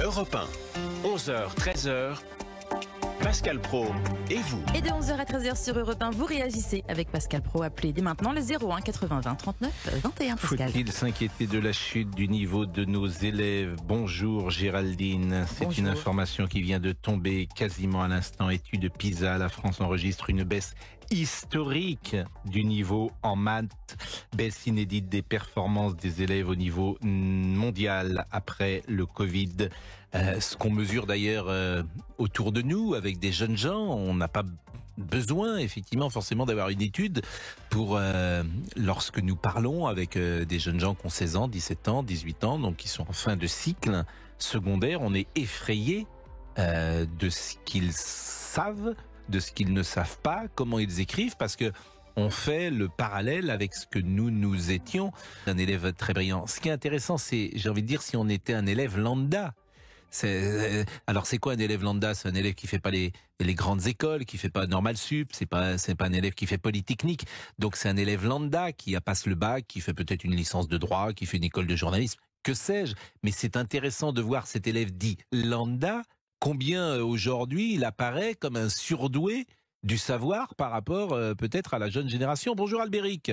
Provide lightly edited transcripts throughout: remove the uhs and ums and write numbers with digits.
Europe 1, 11h, 13h, Pascal Praud et vous. Et de 11h à 13h sur Europe 1, vous réagissez avec Pascal Praud. Appelez dès maintenant le 01 80 20 39 21. Pascal. Faut-il s'inquiéter de la chute du niveau de nos élèves? Bonjour Géraldine, c'est Bonjour. Une information qui vient de tomber quasiment à l'instant. Étude PISA, la France enregistre une baisse historique du niveau en maths, baisse inédite des performances des élèves au niveau mondial après le Covid. Ce qu'on mesure d'ailleurs autour de nous avec des jeunes gens, on n'a pas besoin effectivement forcément d'avoir une étude pour lorsque nous parlons avec des jeunes gens qui ont 16 ans, 17 ans, 18 ans, donc qui sont en fin de cycle secondaire, on est effrayé de ce qu'ils savent, de ce qu'ils ne savent pas, comment ils écrivent, parce que on fait le parallèle avec ce que nous étions, un élève très brillant. Ce qui est intéressant, c'est, j'ai envie de dire, si on était un élève lambda. Alors c'est quoi un élève lambda? C'est un élève qui fait pas les grandes écoles, qui fait pas normal sup, c'est pas un élève qui fait polytechnique. Donc c'est un élève lambda qui passe le bac, qui fait peut-être une licence de droit, qui fait une école de journalisme, que sais-je. Mais c'est intéressant de voir cet élève dit lambda, combien aujourd'hui il apparaît comme un surdoué du savoir par rapport peut-être à la jeune génération. Bonjour Albéric.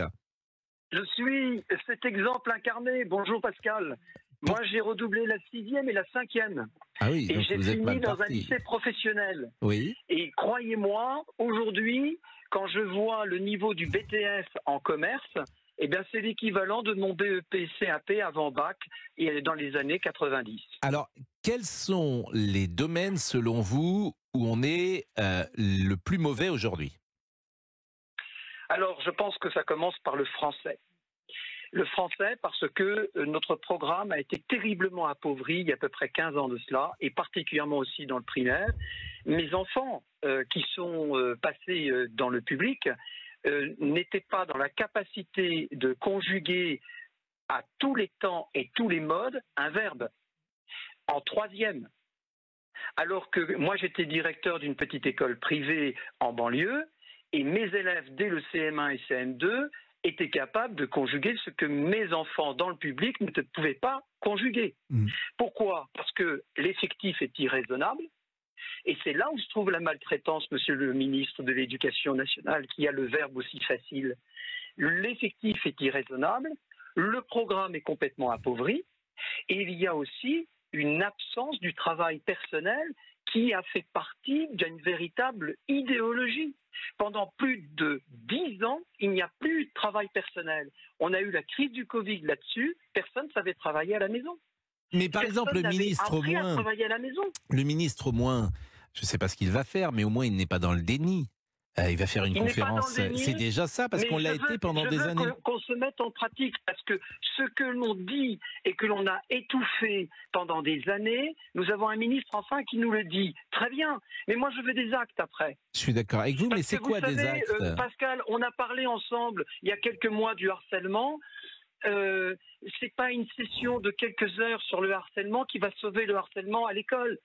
Je suis cet exemple incarné. Bonjour Pascal. Moi, j'ai redoublé la 6e et la 5e. Ah oui, et donc j'ai vous êtes fini mal dans parti. un lycée professionnel. Oui. Et croyez-moi, aujourd'hui, quand je vois le niveau du BTS en commerce, eh bien, c'est l'équivalent de mon BEP CAP avant bac et dans les années 90. Alors, quels sont les domaines, selon vous, où on est le plus mauvais aujourd'hui? Alors, je pense que ça commence par le français. Le français, parce que notre programme a été terriblement appauvri il y a à peu près 15 ans de cela, et particulièrement aussi dans le primaire. Mes enfants, qui sont passés dans le public, n'étaient pas dans la capacité de conjuguer à tous les temps et tous les modes un verbe en 3e. Alors que moi, j'étais directeur d'une petite école privée en banlieue, et mes élèves, dès le CM1 et CM2, étaient capables de conjuguer ce que mes enfants dans le public ne pouvaient pas conjuguer. Pourquoi? Parce que l'effectif est irraisonnable, et c'est là où se trouve la maltraitance, monsieur le ministre de l'Éducation nationale, qui a le verbe aussi facile. L'effectif est irraisonnable, le programme est complètement appauvri, et il y a aussi une absence du travail personnel qui a fait partie d'une véritable idéologie. Pendant plus de 10 ans, il n'y a plus de travail personnel. On a eu la crise du Covid là-dessus, personne ne savait travailler à la maison. Mais par exemple, le ministre au moins, travailler à la maison. le ministre au moins, je ne sais pas ce qu'il va faire, mais au moins il n'est pas dans le déni. Il va faire une conférence. C'est déjà ça, parce qu'on l'a été pendant des années. Je veux qu'on se mette en pratique, parce que ce que l'on dit et que l'on a étouffé pendant des années, nous avons un ministre enfin qui nous le dit. Très bien, mais moi je veux des actes après. Je suis d'accord avec vous, mais c'est quoi des actes? Pascal, on a parlé ensemble il y a quelques mois du harcèlement. C'est pas une session de quelques heures sur le harcèlement qui va sauver le harcèlement à l'école.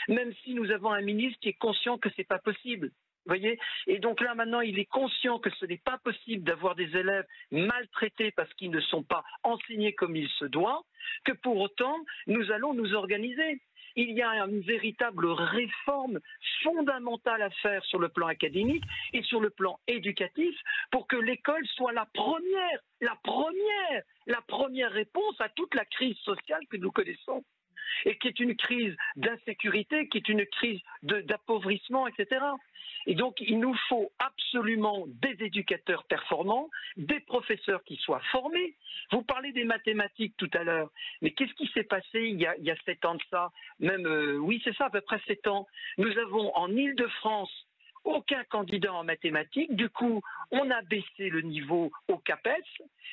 Même si nous avons un ministre qui est conscient que c'est pas possible. Vous voyez? Et donc là, maintenant, il est conscient que ce n'est pas possible d'avoir des élèves maltraités parce qu'ils ne sont pas enseignés comme il se doit, que pour autant, nous allons nous organiser. Il y a une véritable réforme fondamentale à faire sur le plan académique et sur le plan éducatif pour que l'école soit la première réponse à toute la crise sociale que nous connaissons. Et qui est une crise d'insécurité, qui est une crise d'appauvrissement, etc. Et donc, il nous faut absolument des éducateurs performants, des professeurs qui soient formés. Vous parlez des mathématiques tout à l'heure, mais qu'est-ce qui s'est passé il y a 7 ans de ça? Même, oui, c'est ça, à peu près 7 ans. Nous avons en Île-de-France aucun candidat en mathématiques. Du coup, on a baissé le niveau au CAPES.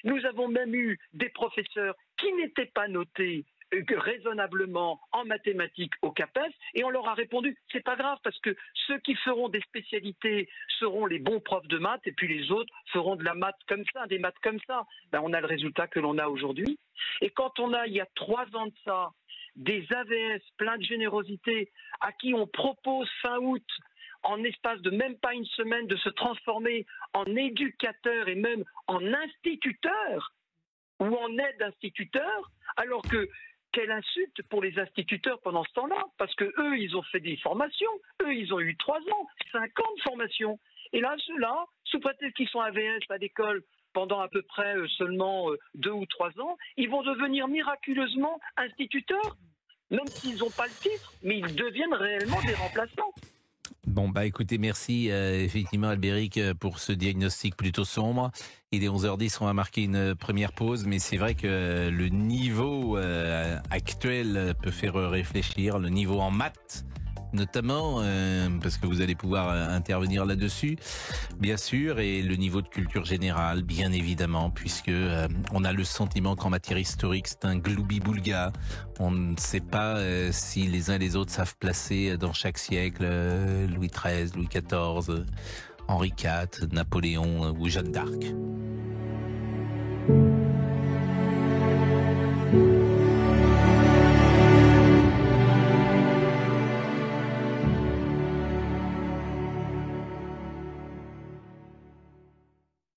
Nous avons même eu des professeurs qui n'étaient pas notés raisonnablement en mathématiques au CAPES, et on leur a répondu c'est pas grave parce que ceux qui feront des spécialités seront les bons profs de maths et puis les autres feront de la maths comme ça, des maths comme ça. Ben, on a le résultat que l'on a aujourd'hui. Et quand on a, il y a 3 ans de ça, des AVS plein de générosité à qui on propose fin août, en espace de même pas une semaine, de se transformer en éducateur et même en instituteur ou en aide instituteur, alors que quelle insulte pour les instituteurs pendant ce temps-là, parce que eux, ils ont fait des formations, eux, ils ont eu 3 ans, 5 ans de formation. Et là, ceux-là, sous prétexte qu'ils sont AVS à l'école pendant à peu près seulement 2 ou 3 ans, ils vont devenir miraculeusement instituteurs, même s'ils n'ont pas le titre, mais ils deviennent réellement des remplaçants. Bon, bah écoutez, merci effectivement Albéric pour ce diagnostic plutôt sombre. Il est 11h10, on va marquer une première pause, mais c'est vrai que le niveau actuel peut faire réfléchir, le niveau en maths notamment, parce que vous allez pouvoir intervenir là-dessus, bien sûr, et le niveau de culture générale, bien évidemment, puisque on a le sentiment qu'en matière historique, c'est un gloubi-boulga. On ne sait pas si les uns et les autres savent placer dans chaque siècle Louis XIII, Louis XIV, Henri IV, Napoléon ou Jeanne d'Arc.